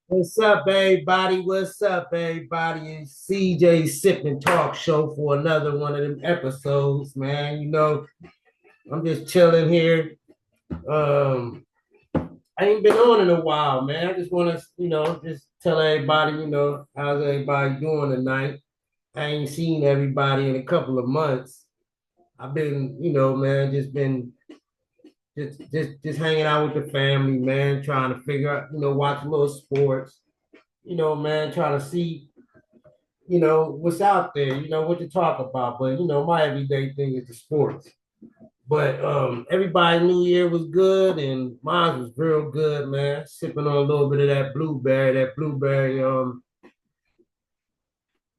What's up, everybody? What's up, everybody? It's CJ Sip and Talk Show for another one of them episodes, man. I'm just chilling here. Um, I ain't been on in a while, man. I just want to, just tell everybody, how's everybody doing tonight? I ain't seen everybody in a couple of months. I've been, man, just hanging out with the family, man, trying to figure out, watch a little sports, man, trying to see what's out there, what to talk about. But my everyday thing is the sports. But everybody New Year was good and mine was real good, man. Sipping on a little bit of that blueberry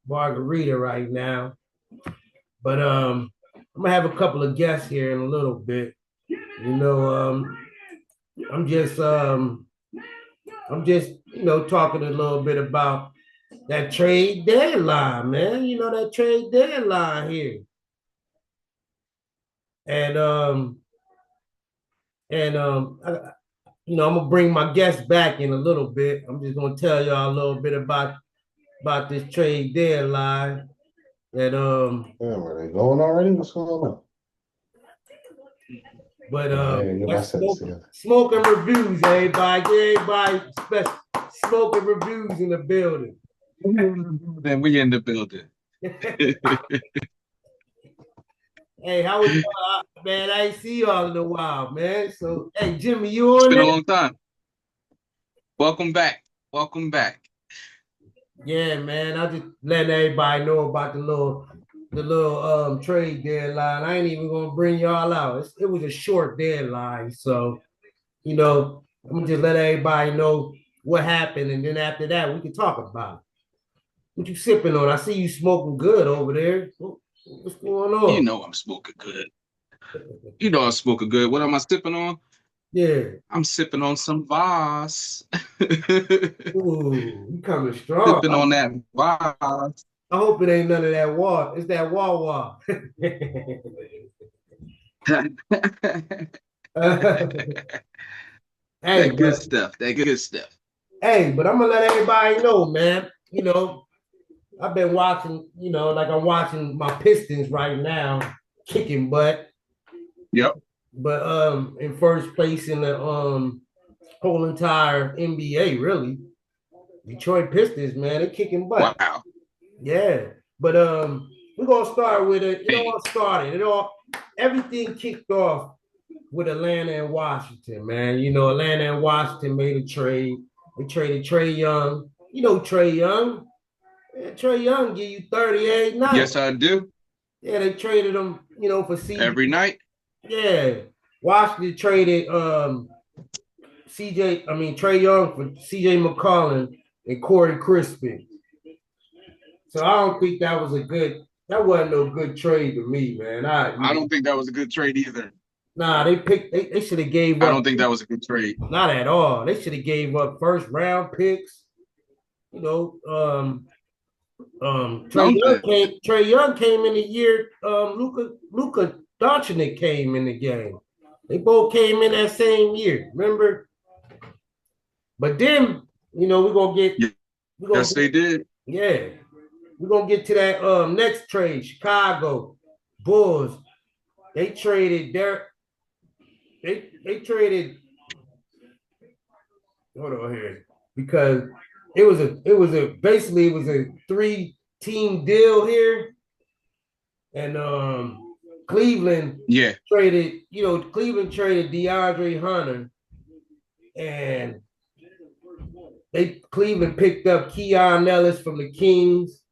margarita right now. But I'm gonna have a couple of guests here in a little bit. You know, I'm just talking a little bit about that trade deadline, man. That trade deadline here. And and I'm gonna bring my guests back in a little bit. I'm just gonna tell y'all a little bit about this trade deadline. And Yeah, are they going already? What's going on? but I gotta get let's myself smoke together. smoking reviews, everybody. Get everybody special smoking reviews in the building. Then we in the building. Hey, how was y'all, man? I ain't see y'all in a while, man. So hey, Jimmy, you It's on been a there? long time. Welcome back. Welcome back. Yeah, man. I just letting everybody know about the little trade deadline. I ain't even gonna bring y'all out. It was a short deadline, so I'm gonna just let everybody know what happened, and then after that, we can talk about it. What you sipping on? I see you smoking good over there. What's going You on? know I'm smoking good. You know I'm smoking good. What am I sipping on? Yeah. I'm sipping on some Voss. Ooh, you coming strong. Sipping on that Voss. I hope it ain't none of that water. It's that wah. Hey, That good but stuff. That good stuff. but I'm gonna let everybody know, man. I've been watching, like I'm watching my Pistons right now, kicking butt. Yep. But in first place in the whole entire NBA, really. Detroit Pistons, man, they're kicking butt. Wow. Yeah. But we're gonna start with it. It Hey, all started. It all everything kicked off with Atlanta and Washington, man. Atlanta and Washington made a trade. They traded Trae Young. Trae Young. Yeah, Trae Young give you 38 yes, nights. I do. Yeah, they traded him, for CJ. Every night. Yeah. Washington traded Trae Young for CJ McCollum and Corey Crispin. So I don't think that wasn't no good trade to me, man. I don't think that was a good trade either. They should have gave I up, don't think that was a good trade. not at all. They should have gave up first round picks. You know, Something. Trae Young came in the year Luka Doncic came in the game. They both came in that same year, remember? But then, we're gonna Yes, get they did. yeah, we're gonna get to that next trade. Chicago Bulls. They traded their they traded hold on here because it was a three-team deal here, and Cleveland Yeah. Cleveland traded DeAndre Hunter, and they Cleveland picked up Keon Ellis from the Kings,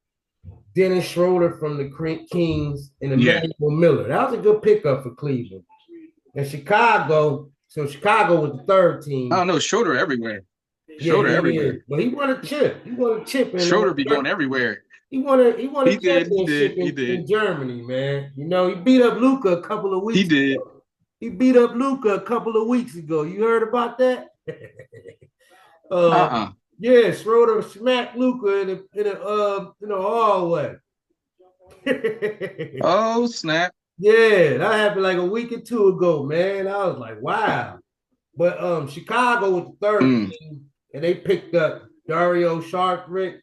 Dennis Schroeder from the Kings, and Yeah. Emmanuel Miller. That was a good pickup for Cleveland. And Chicago was the third I team. don't know. Schroeder everywhere. Yeah, Schroeder he is. everywhere. But he won a chip. He won a chip in Schroeder be going everywhere. he won a He did. He championship did. He did. in Germany, man. He beat up Luca a couple of He weeks did. ago. He beat up Luca a couple of weeks ago. You heard about that? uh Uh-uh. yeah, Schroeder smacked Luca in a hallway. Oh, snap. Yeah, that happened like a week or two ago, man. I was like, wow. But Chicago was the third Mm. team, and they picked up Dario Saric,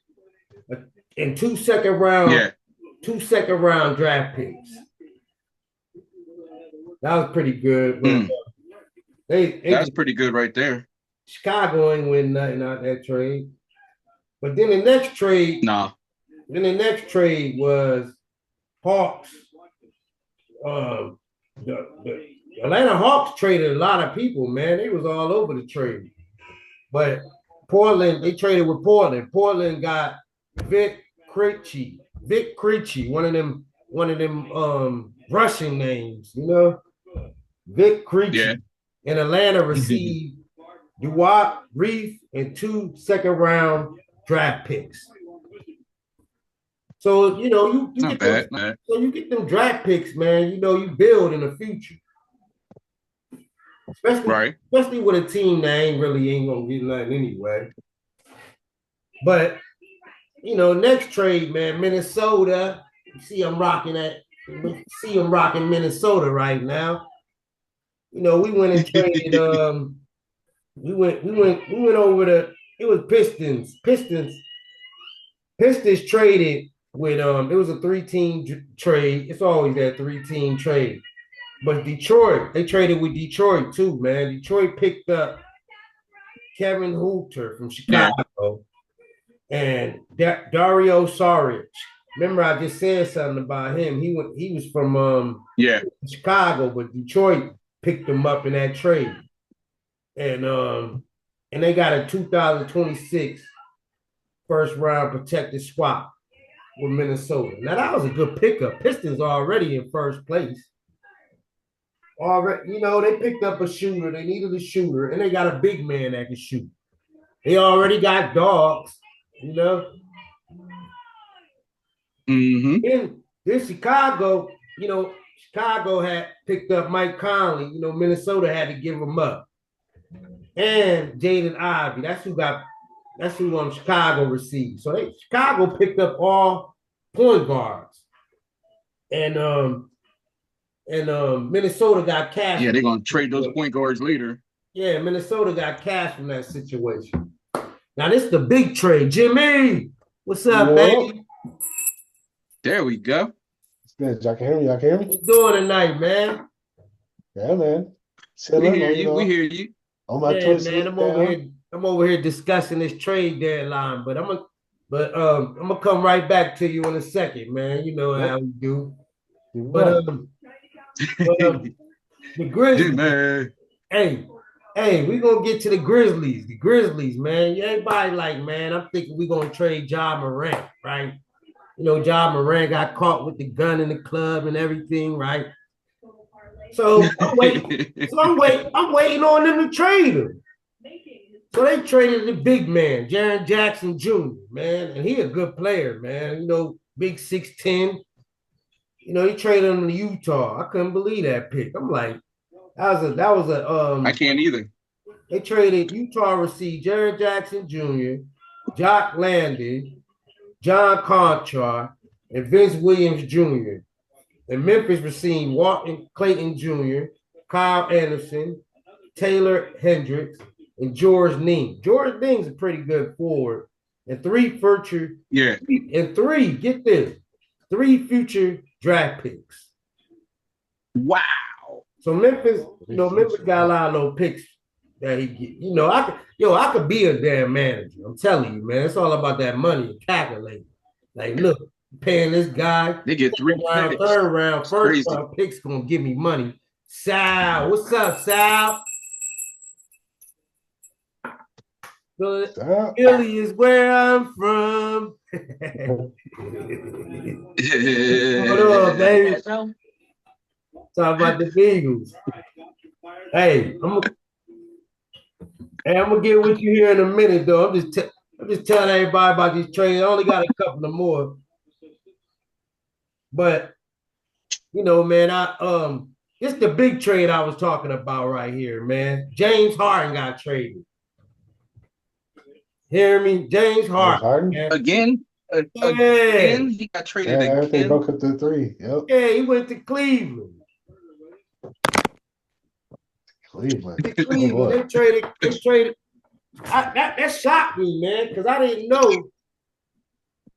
and 2 second-round Yeah, 2 second-round draft picks. That was pretty good. But they that's just, pretty good right there. Chicago ain't win nothing out of that trade. But then the next trade, Nah. was Hawks. The Atlanta Hawks traded a lot of people, man. They was all over the trade. But Portland, they traded with Portland. Portland got Vic Krejci, one of them Russian names, Vic Krejci. Yeah. And Atlanta received Duarte, Reef, and 2 second-round draft picks. So you Not get bad. so you get them draft picks, man. You build in the future, especially with a team that ain't gonna get nothing anyway. But next trade, man, Minnesota. See, I'm rocking Minnesota right now. We went and traded. We went over it was Pistons. Pistons traded with it was a 3-team trade. It's always that 3-team trade. But Detroit, they traded with Detroit too, man. Detroit picked up Kevin Huerter from Chicago and Dario Saric. Remember, I just said something about him. He was from Chicago, but Detroit picked him up in that trade. And they got a 2026 first-round protected swap with Minnesota. Now, that was a good pickup. Pistons are already in first place. Already, they picked up a shooter. They needed a shooter, and they got a big man that can shoot. They already got dogs, Mm-hmm. Then Chicago, Chicago had picked up Mike Conley. Minnesota had to give him up. And Jaden Ivey. That's who Chicago received. So Chicago picked up all point guards. And Minnesota got cash. Yeah, they're gonna trade those point guards later. Yeah, Minnesota got cash from that situation. Now this is the big trade. Jimmy, what's up, baby? There we go. Y'all can hear me? What you doing tonight, man? Yeah, man. We hear you. We hear you. On my man, I'm over here discussing this trade deadline, but I'm gonna come right back to you in a second, man. You know how we do. But the Grizzlies, man. Hey, we gonna get to the Grizzlies. The Grizzlies, man. Everybody man, I'm thinking we gonna trade Ja Morant, right? Ja Morant got caught with the gun in the club and everything, right? So I'm waiting on them to trade him. So they traded the big man, Jaren Jackson Jr., man, and he a good player, man. Big 6'10". He traded him to Utah. I couldn't believe that pick. I'm like, that was a I can't either. They traded Utah received Jaren Jackson Jr., Jock Landon, John Conchar, and Vince Williams Jr. And Memphis received Walton Clayton Jr., Kyle Anderson, Taylor Hendricks, and George Ning. George Ning's a pretty good forward. And three future draft picks. Wow. So Memphis got a lot of little picks that he get. I could be a damn manager. I'm telling you, man. It's all about that money and calculating. Like, look, paying this guy. They get 3 round, third round, first round picks gonna give me money. Sal, what's up, Sal? Philly is where I'm from. What up, baby? Talk about the Eagles. Hey, I'm gonna get with you here in a minute, though. I'm just telling everybody about these trades. I only got a couple of more, but man, it's the big trade I was talking about right here, man. James Harden got traded. Hear me? James Harden. Again, he got traded again. They broke up to 3. Yep. Yeah, he went to Cleveland. Cleveland. They traded That shocked me, man, because I didn't know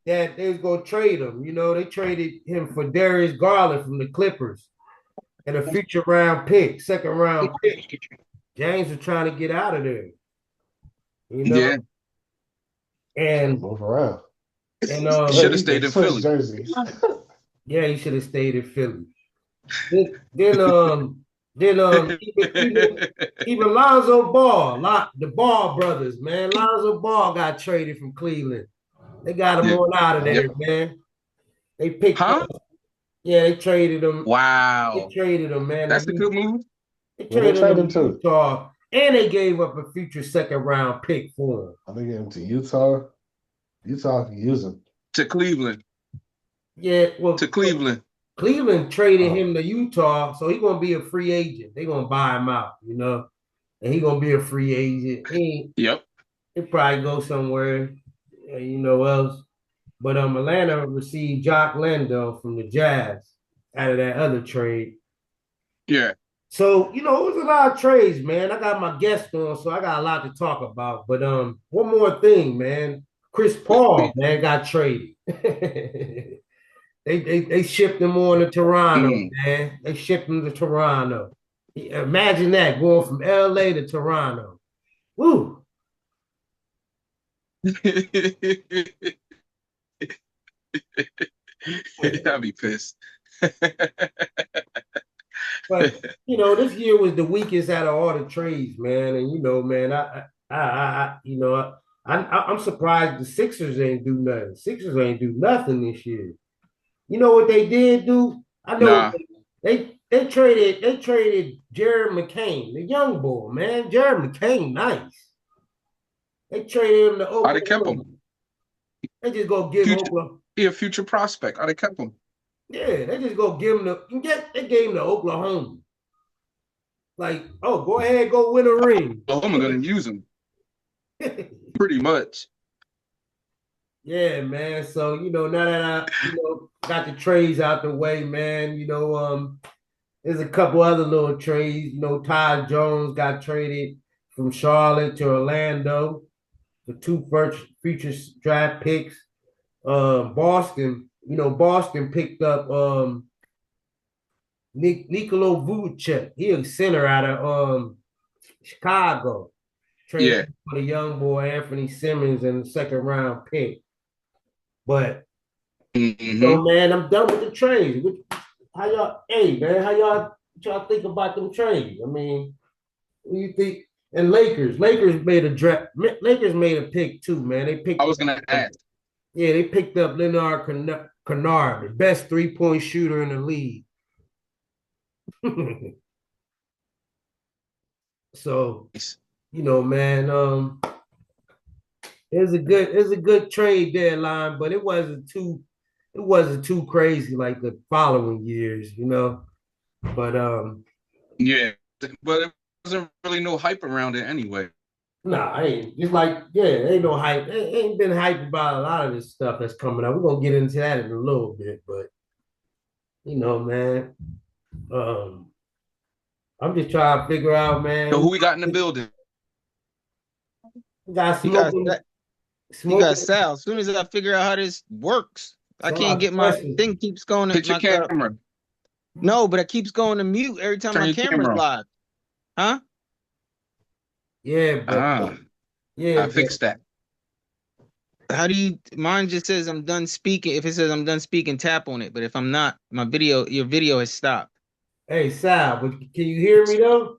that they was gonna trade him. You know, they traded him for Darius Garland from the Clippers and a future round pick, second round pick. James was trying to get out of there, you know, Yeah, and Move around. and should Look, have he stayed can in switch Philly. jerseys. yeah, he should have stayed in Philly. Then even Lonzo Ball, the Ball brothers, man, Lonzo Ball got traded from Cleveland. They got him Yeah. on out of Yeah. there, man. They picked Huh? up, yeah, they traded him. They Wow. traded him, man. That's a good move. They Where they traded trade him him to to? Utah, and they gave up a future second round pick for him. I think him to Utah. Utah can use him. To Cleveland. Yeah, To well, Cleveland. Cleveland traded Oh, him to Utah, so he's gonna be a free agent. They're gonna buy him out, you know, and he's gonna be a free agent. Yep. He'll probably go somewhere, you know, else. But Atlanta received Jock Landale from the Jazz out of that other trade. Yeah. So, you know, it was a lot of trades, man. I got my guest on, so I got a lot to talk about. But one more thing, man. Chris Paul, man, got traded. They shipped him on to Toronto, Mm. man. They shipped him to Toronto. Imagine that going from LA to Toronto. Woo. I'll be pissed. But you know, this year was the weakest out of all the trades, man. And you know, man, you know, I'm surprised the Sixers ain't do nothing. Sixers ain't do nothing this year. You know what they did do? I know Nah, they traded Jared McCain, the young boy, man. Jared McCain, nice. They traded him to I'd have kept Oklahoma. him. They just go give Future, Oklahoma. he a future prospect. I'd have kept him. Yeah, they just go give him they gave him to Oklahoma. Like, oh, go ahead, go win a ring. Oklahoma gonna use him pretty much. Yeah, man. So, you know, now that got the trades out the way, man, there's a couple other little trades. You know, Ty Jones got traded from Charlotte to Orlando for two first future draft picks. Boston picked up Nikola Vucevic. He a center out of Chicago. Yeah. Traded for the young boy Anthony Simmons in the second round pick. But Mm-hmm. man, I'm done with the trades. How y'all? Hey, man, what y'all think about them trades? I mean, what do you think? And Lakers made a draft. Lakers made a pick too, man. They picked. I was gonna ask. Yeah, they picked up Leonard Kennard, the best 3-point shooter in the league. So, you know, man, it's a good trade deadline, but it wasn't too crazy like the following years, you know. But Yeah, but it wasn't really no hype around it anyway. nah, ain't just like ain't no hype. Ain't been hype about a lot of this stuff that's coming up. We're gonna get into that in a little bit, but you know, man, um, I'm just trying to figure out, man. So who we got in the building? We got You got smoking, you got smoking. Sal. As soon as I figure out how this works, I So can't I get my question- thing keeps going to Hit your camera. No, but it keeps going to mute every time Turn my your camera's camera on. live. Huh? Yeah, but Ah, yeah, I fixed that. How do you mine just says I'm done speaking. If it says I'm done speaking, tap on it. But if I'm not, your video has stopped. hey Sal, but can you hear me though?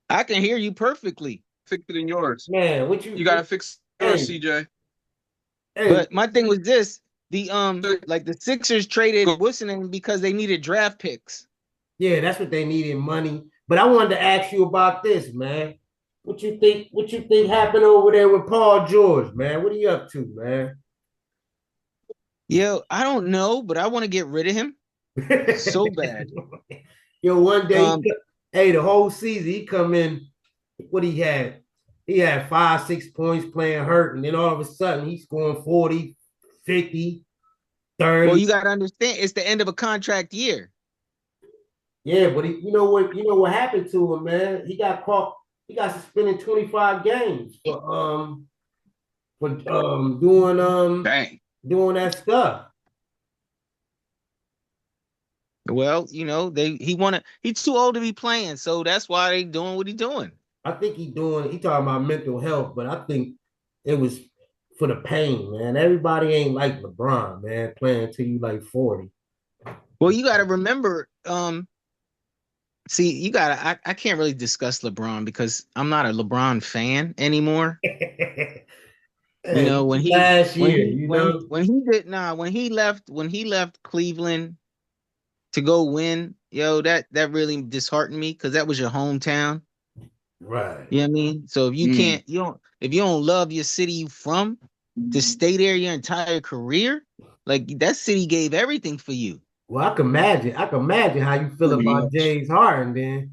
I can hear you perfectly. Fix it in yours. Man, what You gotta fix yours, Hey. CJ. Hey, But my thing was this: the like the Sixers traded Go. Wilson because they needed draft picks. yeah, that's what they needed, money. But I wanted to ask you about this, man. What you think? What you think happened over there with Paul George, man? What are you up to, man? Yo, I don't know, but I want to get rid of him so bad. Yo, one day, Um, the whole season he come in. What he had? He had 5, 6 points playing hurt, and then all of a sudden he's scoring 40, 50, 30. Well, you got to understand, it's the end of a contract year. Yeah, but you know what? You know what happened to him, man? He got caught. He got suspended 25 games for Dang. doing that stuff. Well, you know, he's too old to be playing, so that's why they doing what he's doing. I think he talking about mental health, but I think it was for the pain, man. Everybody ain't like LeBron, man, playing till you like 40. Well, you gotta remember, see, I can't really discuss LeBron because I'm not a LeBron fan anymore. You Hey, know, last year, you know. when he left Cleveland to go win, yo, that really disheartened me because that was your hometown. Right. You know what I mean? So if you can't, if you don't love your city you from, to stay there your entire career, like that city gave everything for you. Well, I can imagine. I can imagine how you feel Pretty about much. James Harden then.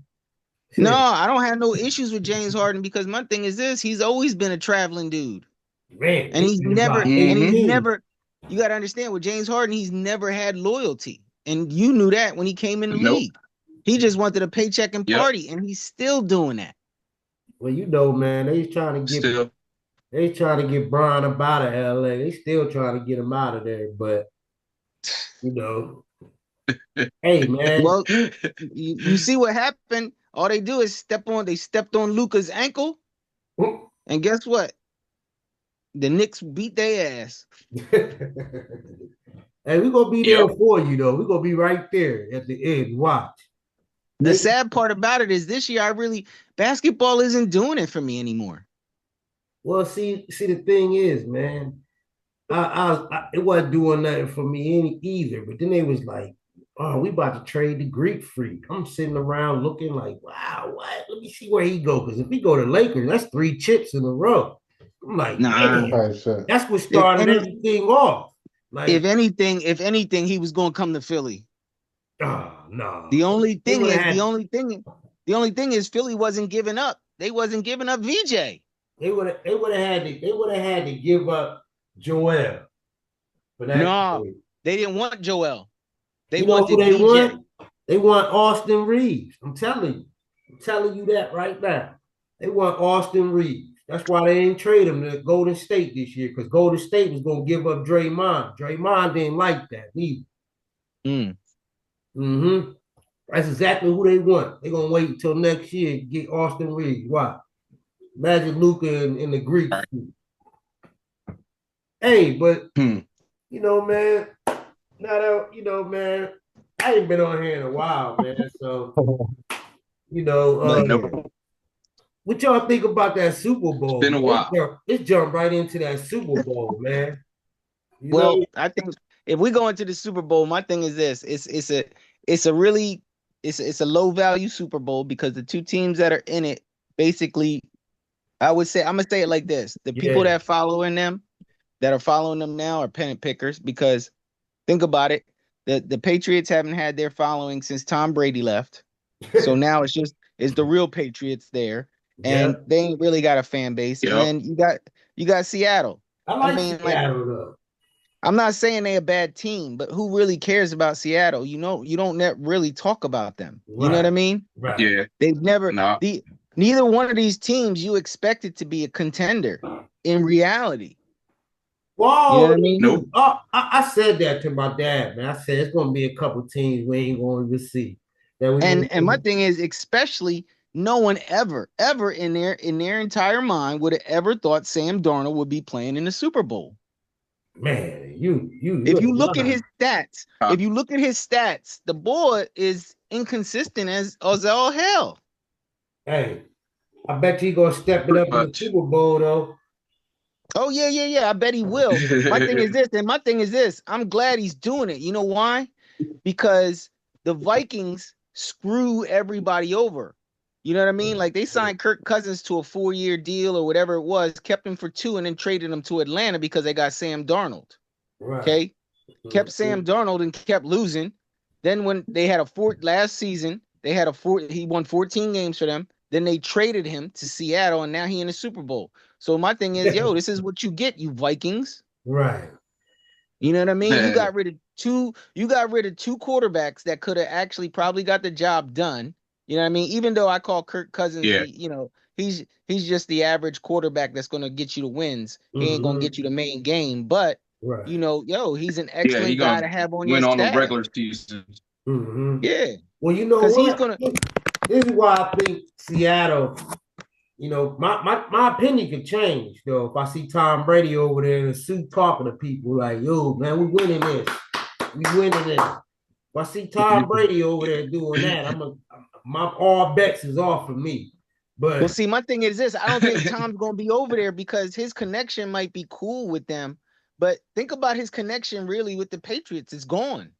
No, I don't have no issues with James Harden because my thing is this: he's always been a traveling dude, Man, and it's been about and he's 18. never. You got to understand with James Harden, he's never had loyalty, and you knew that when he came in the Nope. league. He just wanted a paycheck and Yep. party, and he's still doing that. Well, you know, man, they trying to get Bron up out of LA. They still trying to get him out of there, but you know, hey man, Well, you see what happened? All they do is they stepped on Luka's ankle, and guess what? The Knicks beat their ass. hey, we gonna be there Yep. for you though. We gonna be right there at the end. Watch. The sad part about it is this year, basketball isn't doing it for me anymore. Well, see, the thing is, man, it wasn't doing nothing for me either. But then they was like, "Oh, we about to trade the Greek freak." I'm sitting around looking like, "Wow, what? Let me see where he go." Because if he go to Lakers, that's 3 chips in a row. I'm like, Nah. man, Type shit. that's what started everything off. Like, If anything, he was going to come to Philly. oh no. The only thing would've is, had- the only thing is, Philly wasn't giving up. They wasn't giving up VJ. They would have had to give up Joel for that. No, trade. they didn't want Joel. They You know wanted who they VJ. want? They want Austin Reeves. I'm telling you that right now. They want Austin Reeves. That's why they didn't trade him to Golden State this year, because Golden State was going to give up Draymond. Draymond didn't like that either. Mm-hmm. That's exactly who they want. They're going to wait until next year to get Austin Reeves. Why? Imagine Luka in the Greek. Hey, but, you know, man, man, I ain't been on here in a while, man. So, you know, what y'all think about that Super Bowl? Been a while. Let's jump right into that Super Bowl, man. Well, I think if we go into the Super Bowl, my thing is this: it's a low value Super Bowl because the two teams that are in it, basically, I'm gonna say it like this: the people that are following them now are pennant pickers because think about it, the Patriots haven't had their following since Tom Brady left, so now it's the real Patriots there. And they ain't really got a fan base. Yep. And then you got Seattle. I mean, Seattle though. I'm not saying they're a bad team, but who really cares about Seattle? You know, you don't really talk about them. Right. You know what I mean? Right. Yeah. They've never neither one of these teams you expected to be a contender in reality. Whoa, you know what I mean? Nope. I said that to my dad, man. I said it's gonna be a couple teams we ain't going to see. And my thing is, especially no one ever in their entire mind would have ever thought Sam Darnold would be playing in the Super Bowl. Man, if you look at his stats, the boy is inconsistent as all hell. Hey, I bet you gonna step it up in the Super Bowl though. Oh yeah. I bet he will. My thing is this. I'm glad he's doing it. You know why? Because the Vikings screw everybody over. You know what I mean? Like they signed Kirk Cousins to a 4-year deal or whatever it was, kept him for 2, and then traded him to Atlanta because they got Sam Darnold. Right. Okay. Kept Sam Darnold and kept losing. Then when they had last season, he won 14 games for them. Then they traded him to Seattle, and now he in the Super Bowl. So my thing is, this is what you get, you Vikings. Right. You know what I mean? You got rid of two quarterbacks that could have actually probably got the job done. You know what I mean? Even though I call Kirk Cousins, Yeah. he's just the average quarterback that's going to get you the wins. He ain't going to Mhm. get you the main game, but Right. he's an Yeah, he excellent guy gonna to have on your win on the staff. regular season. Hmm. Yeah, Well, you know because he's what? gonna. This is why I think Seattle, my opinion could change though. If I see Tom Brady over there in a suit talking to people like, yo, man, we winning this. We winning this. If I see Tom Brady over there doing that, my all bets is off for me. Well, But see, my thing is this: I don't think Tom's gonna be over there because his connection might be cool with them, but think about his connection really with the Patriots. It's gone.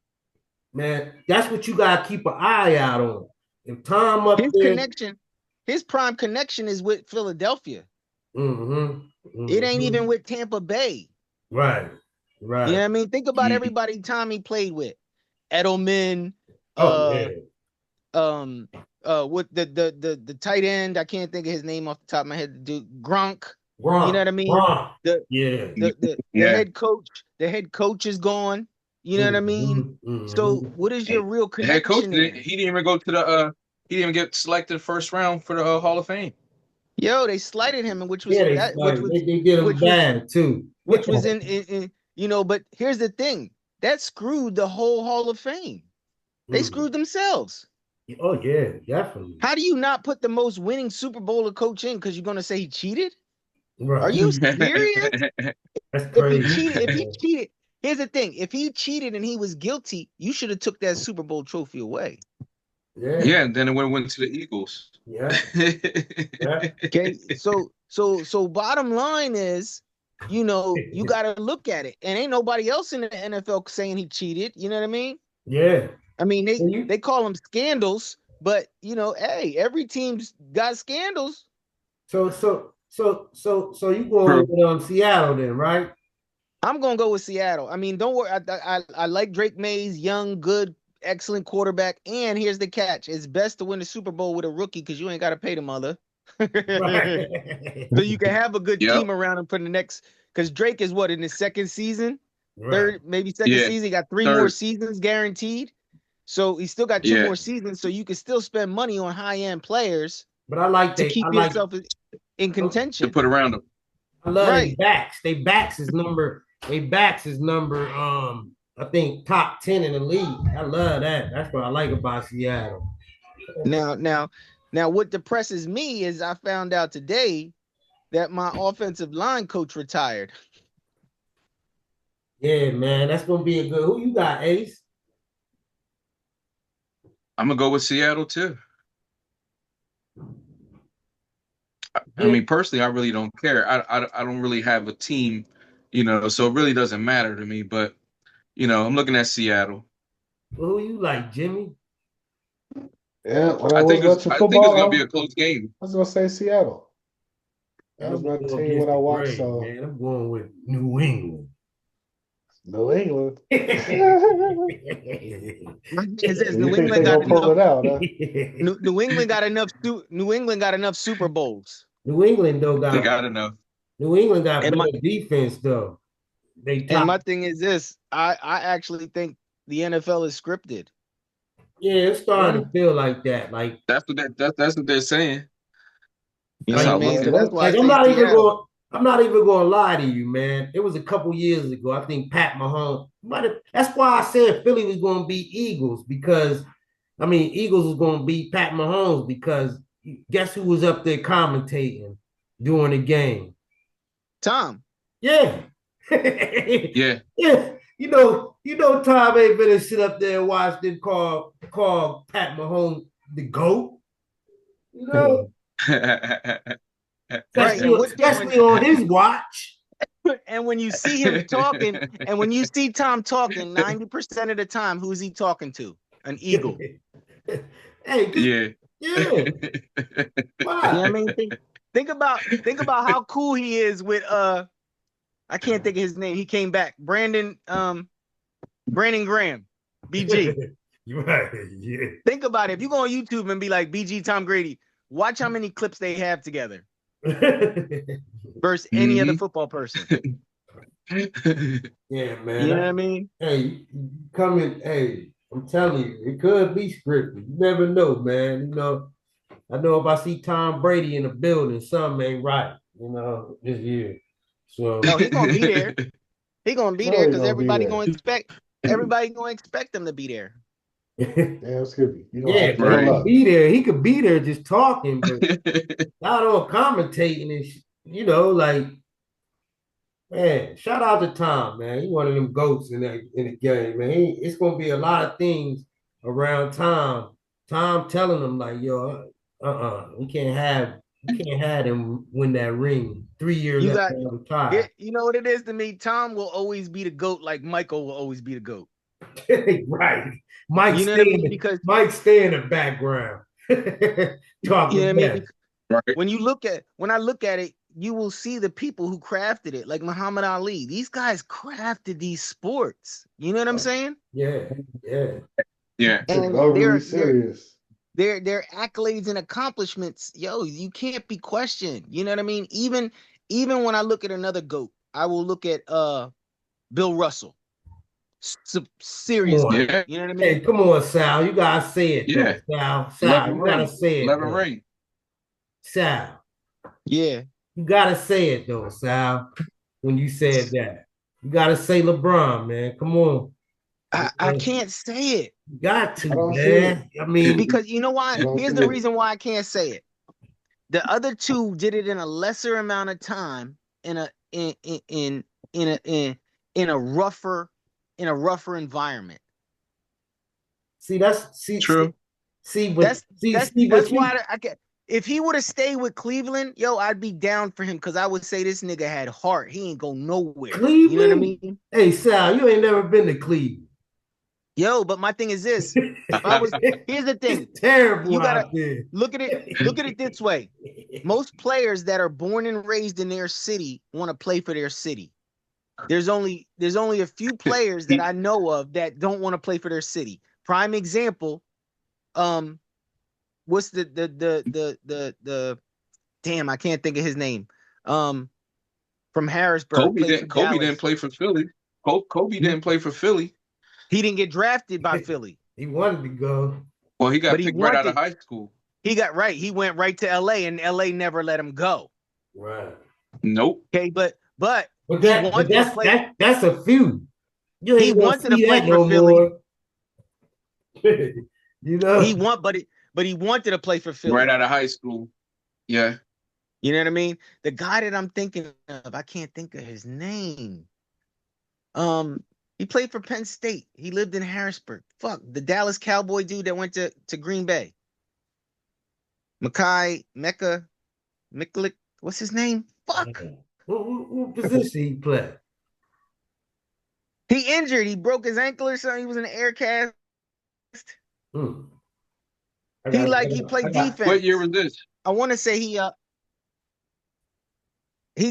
man, that's what you gotta keep an eye out on. If Tom up His there, connection, his prime connection is with Philadelphia. mm-hmm, It ain't mm-hmm, even with Tampa Bay. right, You know right. what I mean? Think about Yeah. everybody Tommy played with. Edelman, Oh yeah, with the tight end. I can't think of his name off the top of my head. The dude, Gronk. You know Gronk, what I mean? Gronk, The yeah. the Yeah. head coach is gone. You know what I mean? Mm-hmm, So mm-hmm. what is your real The head coach, connection he there? didn't even go to the he didn't even get selected first round for the Hall of Fame. Yo, they slighted him, and which was Yeah, that they did him which was bad too. which was in but here's the thing. That screwed the whole Hall of Fame. They Mm. screwed themselves. Oh yeah, definitely. How do you not put the most winning Super Bowl coach in because you're gonna say he cheated? Are Right. you serious? That's If he crazy. cheated, here's the thing. If he cheated and he was guilty, you should have took that Super Bowl trophy away. Yeah, Yeah, and then it went to the Eagles. yeah, yeah. Okay. So bottom line is, you gotta look at it. And ain't nobody else in the NFL saying he cheated. You know what I mean? Yeah. I mean, And you, they call them scandals, but hey, every team's got scandals. so you going True. with Seattle then, right? I'm gonna go with Seattle. I mean, don't worry. I like Drake Mays, young, good, excellent quarterback. And here's the catch: it's best to win the Super Bowl with a rookie because you ain't got to pay the mother. Right. So you can have a good Yep. team around him for the next. Because Drake is what in his second season, Right. third, maybe second Yeah. season. He got 3 more Third. seasons guaranteed. So he still got 2 Yeah. more seasons. So you can still spend money on high end players But I like to they keep I like yourself in To contention. put around him. I love Right. They backs is number I think top 10 in the league. I love that. That's what I like about Seattle. Now, what depresses me is I found out today that my offensive line coach retired. Yeah, man. That's gonna be a good. Who you got, Ace? I'm gonna go with Seattle too. I Yeah. mean, personally, I really don't care. I don't really have a team, so it really doesn't matter to me. But I'm looking at Seattle. Who you like, Jimmy? Yeah, when I I was think it's watching I think it's gonna football, be a close game. I was gonna say Seattle. That I'm was my going team against when I the watched grain, man. I'm going with New England. New England. My thing is this: You New think England they got gonna pull enough. it out, huh? New England got enough. New England got enough Super Bowls. New England though They got enough. New England got And better defense though. They And top. my thing is this: I actually think the NFL is scripted. Yeah, it's starting to feel like that. Like That's what they're saying. You That's know how what I I mean? look So at it. that's why I I'm say not even Seattle. going. I'm not even going to lie to you, man. It was a couple years ago. I think Pat Mahomes. That's why I said Philly was going to beat Eagles because, Eagles was going to beat Pat Mahomes because guess who was up there commentating during the game? Tom. Yeah, Yeah. yeah. Tom ain't better sit up there and watch them call Pat Mahomes the GOAT. You know, Right. And especially on his watch. And when you see him talking, and when you see Tom talking, 90% of the time, who's he talking to? An eagle. Hey, Yeah. yeah. You know what I mean? Think about how cool he is with I can't think of his name. He came back. Brandon Graham, BG. You're right. Yeah. Think about it. If you go on YouTube and be like BG Tom Grady, watch how many clips they have together versus any other football person. Yeah, man. You know what I mean? Hey, come in. Hey, I'm telling you, it could be scripted. You never know, man. I know if I see Tom Brady in the building, something ain't right, this year. So No, he gonna be there. He gonna be No, there he because gonna be there. everybody gonna expect him to be there. Damn Skippy. You gonna yeah, have to but he pull Right. could up. be there. He could be there just talking, but not on commentating and like, man, shout out to Tom, man. He one of them goats in the game, man. It's gonna be a lot of things around Tom. Tom telling him like, yo, we can't have him win that ring 3 years You after got he retired. you know what it is to me. Tom will always be the GOAT, like Michael will always be the GOAT. Right. You know what I mean? Because Mike stay in the background. you know what Talking I mean. mess. Right. When I look at it, you will see the people who crafted it, like Muhammad Ali. These guys crafted these sports. You know what I'm saying? Yeah, yeah. Yeah. And Overly serious. their accolades and accomplishments, yo, you can't be questioned. You know what I mean? Even when I look at another GOAT, I will look at Bill Russell. Come Serious on. GOAT. Yeah. You know what I Hey, mean? come on, Sal. You gotta say it though, Yeah. Sal. Sal, 11 you gotta ring. say it 11 though. ring. Sal. Yeah. You gotta say it though, Sal. When you said that. You gotta say LeBron, man. Come on. I can't say it You got to, I don't see man. I mean, because you know why? I don't Here's see the it. reason why I can't say it. The other two did it in a lesser amount of time in a in a rougher environment. True. That's but why I can. If he would have stayed with Cleveland, yo, I'd be down for him because I would say this nigga had heart. He ain't go nowhere. Cleveland. You know what I mean? Hey, Sal, you ain't never been to Cleveland. Yo, but my thing is this: if I was, here's the thing: It's terrible you gotta out there. look at it. Look at it this way: most players that are born and raised in their city want to play for their city. There's only a few players that I know of that don't want to play for their city. Prime example, what's the damn, I can't think of his name. From Harrisburg, played for Kobe didn't Dallas. play for Philly. Kobe didn't play for Philly. He didn't get drafted by Philly. He wanted to go. Well, he got But he picked right out of wanted- high school. He got right. He went right to LA and LA never let him go. Right. Nope. Okay, but But he wanted to play. that's a few. You He ain't gonna wanted to see play that for no Philly. more. You know, But he wanted to play for Philly. Right out of high school. Yeah. You know what I mean? The guy that I'm thinking of, I can't think of his name. He played for Penn State. He lived in Harrisburg. Fuck, the Dallas Cowboy dude that went to Green Bay. Mecca, Miklik, what's his name? Fuck. what position he play? He injured. He broke his ankle or something. He was in an air cast. Hmm. He played defense. What year was this? I want to say he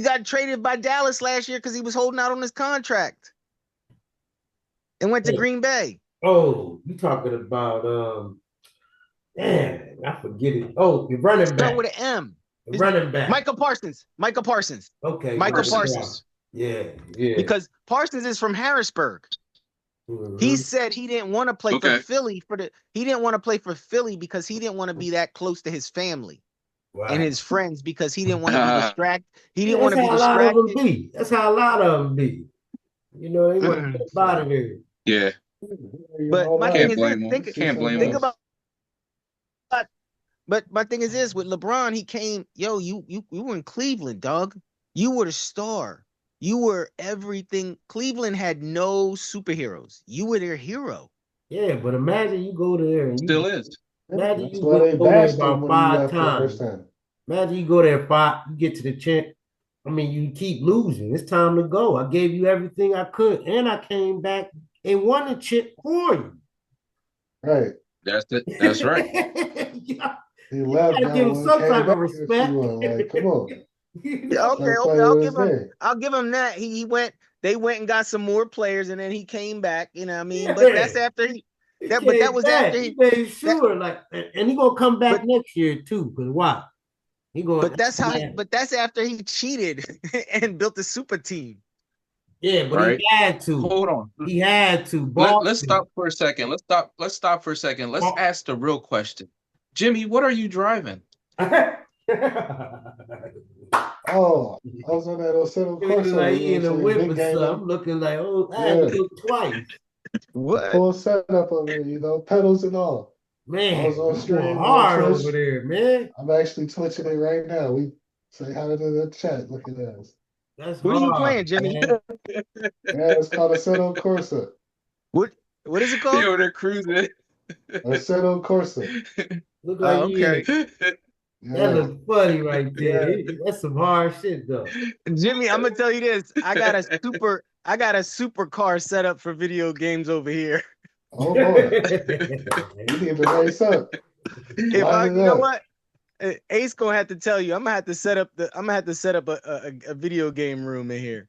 got traded by Dallas last year because he was holding out on his contract and went to Green Bay. Oh, you talking about man, I forget it. Oh, the running back. Start with an M. The running back. Michael Parsons. Okay. Michael Parsons. Yeah, yeah. Because Parsons is from Harrisburg. Mhm. He said he didn't want to play Okay. for Philly he didn't want to play for Philly because he didn't want to be that close to his family Right. and his friends because he didn't want to be distracted. He Yeah, didn't want to be that's how a lot of them distracted. be. That's how a lot of them be. You know, they want to get out of there. Yeah. But my thing Can't is blame this, him. Can't blame think him. about but my thing is this with LeBron, he came, yo, you were in Cleveland, dog. You were the star. You were everything. Cleveland had no superheroes. You were their hero. Yeah, but imagine you go there and Still is. Imagine That's you why they go there bashed him about when he 5 left the first times. time. Imagine you go there 5, you get to the champ. I mean, you keep losing. It's time to go. I gave you everything I could, and I came back and won the chip for you. Right. That's it. That's right. Yeah, He left gotta give him down some came type of back respect. 51. Like, come on. Yeah, okay, Let's play I'll with give his him game. I'll give him that. They went and got some more players and then he came back, you know what I mean? Yeah. But that's after that was after he made sure, and he gonna come back But- next year too. Cause why? He going. But that's after he cheated and built a super team. Yeah, but right? he had to. Hold on. He had to. Let's stop for a second. Let's stop for a second. Let's ask the real question. Jimmy, what are you driving? Oh, I was on that Oceano Looking Corsa. like You he know in a what I'm saying? whip Big or game. something. Looking like, oh, I had Yeah. to look twice. What? Full setup over there, you know, pedals and all. Man, I was on you stream going on hard Twitch. over there, man. I'm actually twitching it right now. We say hi to the chat. Look at that. That's What are you playing, hard, Jimmy? man. Yeah, it's called Assetto Corsa. What is it called? Yo, they're cruising. Assetto Corsa. Look like Oh, he in okay. it. That Yeah. looks funny right there. Yeah. That's some hard shit though. Jimmy, I'm gonna tell you this. I got a super car set up for video games over here. Oh boy. You need to race up. If Line you it know up. what? Ace gonna have to tell you. I'm gonna have to set up a video game room in here.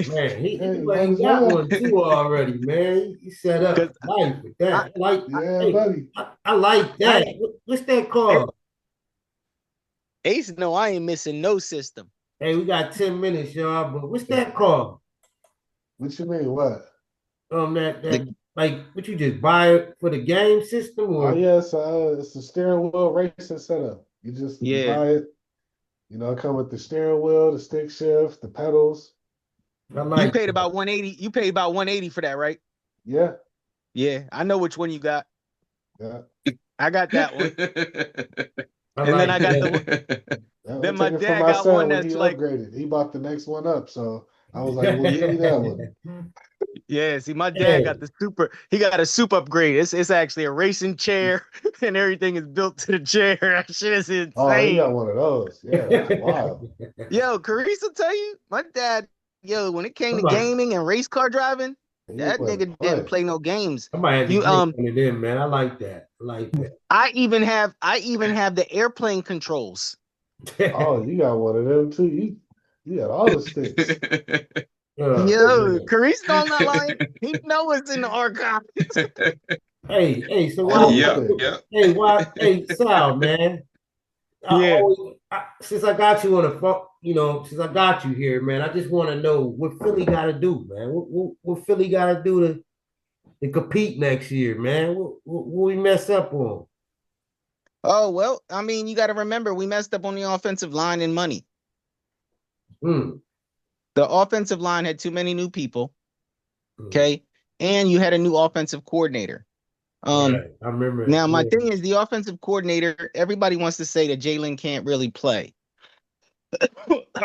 Man, he Hey, like, might he as got well. one too already, man. He set up 'Cause life with that. Yeah, Hey, buddy. I like that. What's that called? Ace, no, I ain't missing no system. Hey, we got 10 minutes, y'all. But what's that called? What you mean? What? That The- like what you just buy it for the game system Oh or yes, it's a steering wheel racing setup. You just Yeah. buy it. You know, it come with the steering wheel, the stick shift, the pedals. I You like paid about 180. You paid about 180 for that, right? Yeah, Yeah, I know which one you got. yeah. I got that one. I And then like I got that. Then I my took it dad from my got son one when that's he like- upgraded. He bought the next one up, so I was like, "Well, give me that one." Yeah, see, my dad Hey. got the super. He got a super upgrade. It's actually a racing chair, and everything is built to the chair. That shit is insane. Oh, he got one of those. Yeah, that's wild. Yo, Carissa tell you, my dad. Yo, when it came to Come on. gaming and race car driving, He that wasn't nigga didn't play no games. I might have to You, get one of them, man. I like that. I like that. I even have the airplane controls. Oh, you got one of them too. You got all the sticks. Yo, Carissa, I'm not lying. He know it's in the archive. Hey, so Oh, why? yeah. Hey, Sal, man. Yeah. Since I got you on the phone, since I got you here, man, I just want to know what Philly got to do, man. What Philly got to do to compete next year, man? What we mess up on? Oh well, I mean, you got to remember we messed up on the offensive line and money. Hmm. The offensive line had too many new people. Hmm. Okay, and you had a new offensive coordinator. Right. I remember. Now my yeah. thing is the offensive coordinator. Everybody wants to say that Jalen can't really play,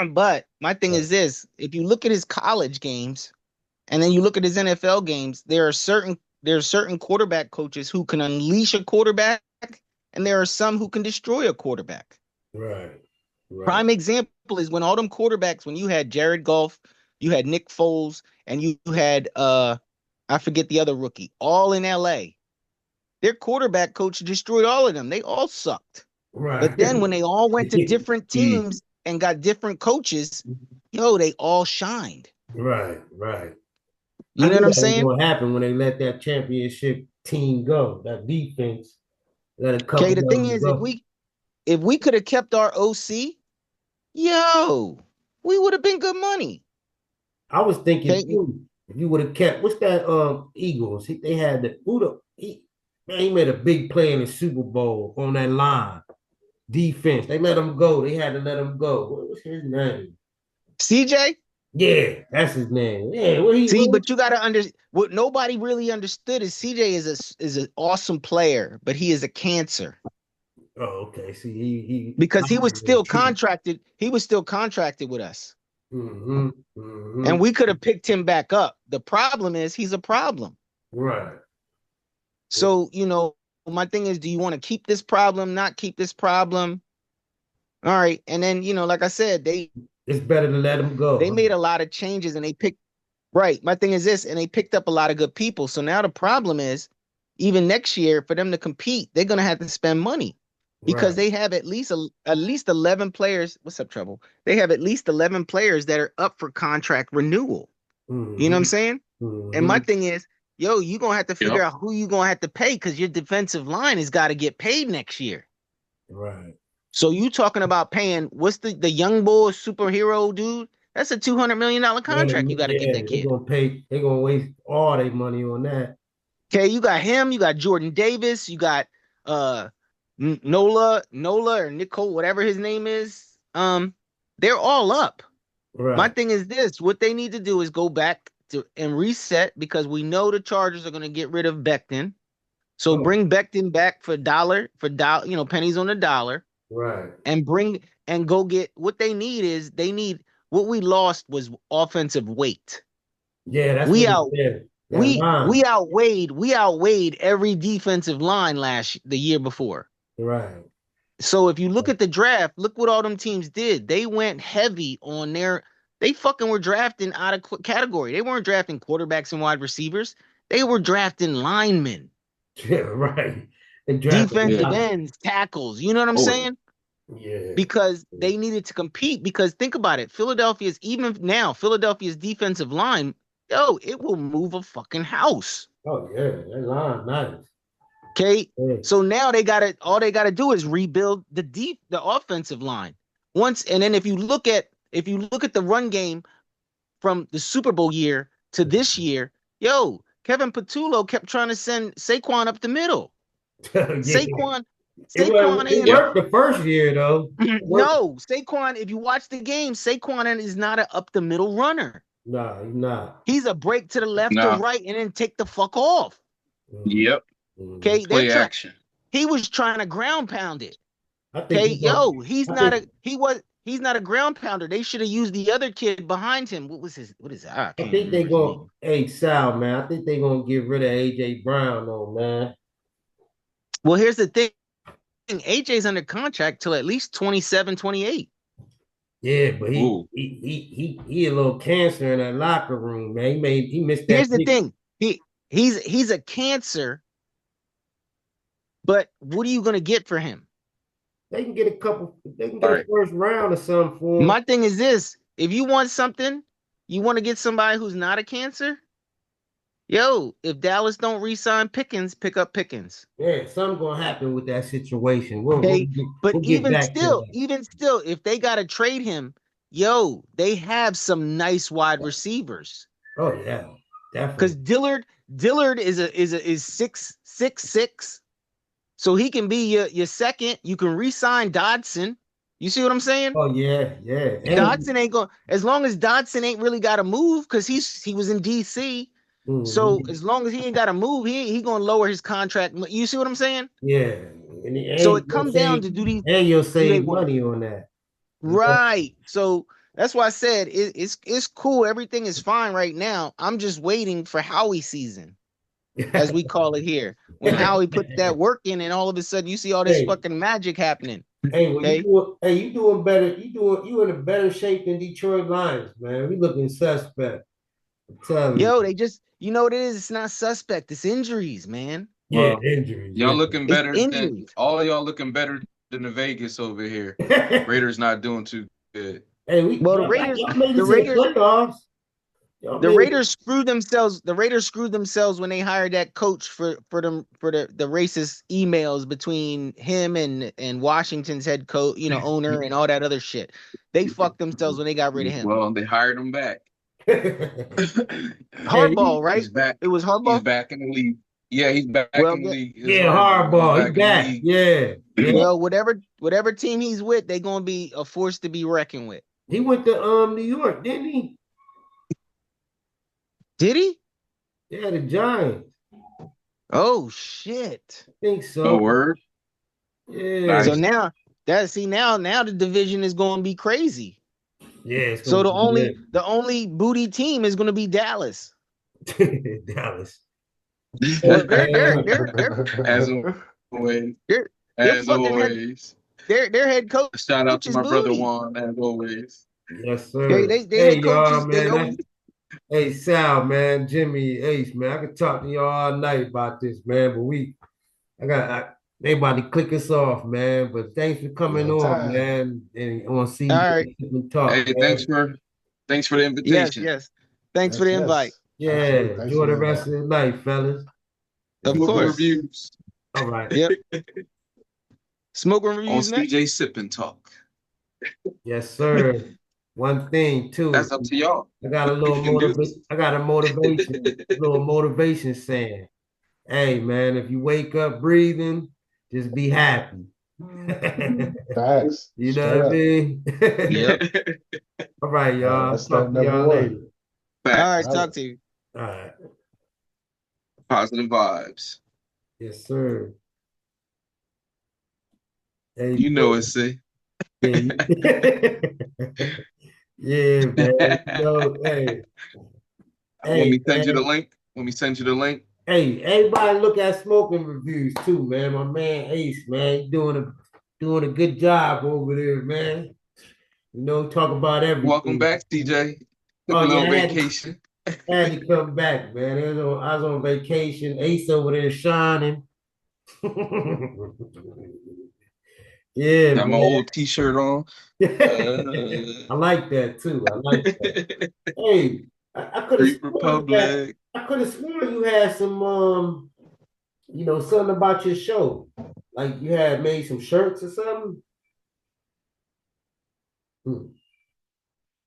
but my thing is this: if you look at his college games, and then you look at his NFL games, there are certain quarterback coaches who can unleash a quarterback, and there are some who can destroy a quarterback. Right. Prime example is when all them quarterbacks, when you had Jared Goff, you had Nick Foles, and you had I forget the other rookie, all in LA. Their quarterback coach destroyed all of them. They all sucked. Right. But then when they all went to different teams and got different coaches, they all shined. Right. You know what I'm saying? What happened when they let that championship team go? That defense. Okay, the thing is, if we could have kept our OC, we would have been good money. I was thinking Okay. too, if you would have kept what's that Eagles? They had he made a big play in the Super Bowl on that line. Defense. They let him go. They had to let him go. What was his name? CJ? Yeah, that's his name. Yeah, But you gotta what nobody really understood is CJ is an awesome player, but he is a cancer. Oh, okay. See, he Because he was still contracted. He was still contracted with us. And we could have picked him back up. The problem is he's a problem. Right. So, my thing is, do you want to keep this problem, not keep this problem? All right. And then, like I said, it's better to let him go. They made a lot of changes and right. My thing is this, and they picked up a lot of good people. So now the problem is, even next year, for them to compete, they're going to have to spend money because they have at least 11 players. What's up, Trouble? They have at least 11 players that are up for contract renewal. You know what I'm saying? And my thing is, you're going to have to figure out who you're going to have to pay because your defensive line has got to get paid next year. Right. So you talking about paying, what's the young boy superhero dude? That's a $200 million contract. You got to get that They're kid. gonna pay. They're gonna waste all their money on that. Okay, you got him. You got Jordan Davis. You got Nola or Nicole, whatever his name is. They're all up. Right. My thing is this: what they need to do is go back to and reset because we know the Chargers are going to get rid of Becton. So bring Becton back for dollar, pennies on the dollar. Right. And go get what they need is what we lost was offensive weight. Yeah, that's we what we outweighed every defensive line the year before. Right. So if you look at the draft, look what all them teams did. They went heavy on they fucking were drafting out of category. They weren't drafting quarterbacks and wide receivers. They were drafting linemen. Yeah, right. Defensive ends, tackles. You know what I'm saying? Yeah. Because they needed to compete. Because think about it. Philadelphia's defensive line, it will move a fucking house. Oh, yeah. That line, nice. Okay. Yeah. So now all they gotta do is rebuild the offensive line. And then if you look at the run game from the Super Bowl year to this year, Kevin Patullo kept trying to send Saquon up the middle. Saquon it worked the first year though. No, Saquon, if you watch the game, Saquon is not an up the middle runner. No, he's not. He's a break to the left or right and then take the fuck off. Yep. Okay, play action. He was trying to ground pound it. Okay, he's not a ground pounder. They should have used the other kid behind him. What is that? I think they going. Hey Sal, man, I think they're gonna get rid of AJ Brown, though, man. Well, here's the thing. AJ's under contract till at least 27, 28. Yeah, but he a little cancer in that locker room, man. He missed that. Here's the thing. He's a cancer, but what are you gonna get for him? They can get a first round or something for him. My thing is this: if you want something, you want to get somebody who's not a cancer. If Dallas don't re-sign Pickens, pick up Pickens. Yeah, something's gonna happen with that situation. But even still, if they gotta trade him, they have some nice wide receivers. Oh yeah, definitely. Because Dillard is 6'6", so he can be your second. You can re-sign Dodson. You see what I'm saying? Oh yeah. Dodson ain't going as long as Dodson ain't really got to move because he was in DC. Mm-hmm. So as long as he ain't got to move, he gonna lower his contract. You see what I'm saying? Yeah. So it comes down to do these, and you'll save money on that. Right. So that's why I said it's cool. Everything is fine right now. I'm just waiting for Howie season, as we call it here. When Howie puts that work in, and all of a sudden you see all this fucking magic happening. You doing better. You in a better shape than Detroit Lions, man. We looking suspect. They just what it is. It's not suspect. It's injuries, man. Yeah, injuries. Y'all looking better than all y'all looking better than the Vegas over here. Raiders not doing too good. The Raiders screwed themselves. The Raiders screwed themselves when they hired that coach for the racist emails between him and Washington's head coach, owner, and all that other shit. They fucked themselves when they got rid of him. Well, they hired him back. Harbaugh, right? It was Harbaugh. He's back in the league. Yeah, he's back in the league. Yeah, Harbaugh. He's back. Yeah. Well, whatever team he's with, they're gonna be a force to be reckoned with. He went to New York, didn't he? Did he? Yeah, the Giants. Oh shit! I think so. Oh, word. Yeah. Nice. So now the division is going to be crazy. Yeah. So the only booty team is going to be Dallas. Dallas. As always. As always. Their head coach. Shout out to my brother Juan, as always. Yes, sir. They y'all, man. Hey, Sal, man, Jimmy, Ace, man. I could talk to y'all all night about this, man. But they about to click us off, man. But thanks for coming on, man. And I want to see you and talk. Hey, man. Thanks for the invitation. Yes. Thanks for the invite. Yeah, enjoy the rest of the night, fellas. Of course. Reviews. All right. Yep. Smoking reviews on CJ Sip and Talk. Yes, sir. one thing too. That's up to y'all. I got a little You can do this. little motivation saying, hey man, if you wake up breathing, just be happy. Facts. You know Straight what I up. mean? Yep. All right, y'all. That's Talk step to y'all number one. later. All Facts. right, talk to you. All right. Positive vibes. Yes, sir. Hey, You know it, see. yeah, yeah, man. No, hey, Want me send you the man. link? Want me send you the link? Hey, everybody look at smoking reviews too, man. My man Ace, man, doing a good job over there, man. You know, talk about Welcome everything. back, CJ. Took Oh a yeah, little vacation. I had to come back, man. I was on vacation. Ace over there shining. Yeah, Got my man. old T-shirt on. I like that too. I like that. Hey, I could have Greek sworn that Republic. I could have sworn you had some something about your show. Like you had made some shirts or something. Hmm.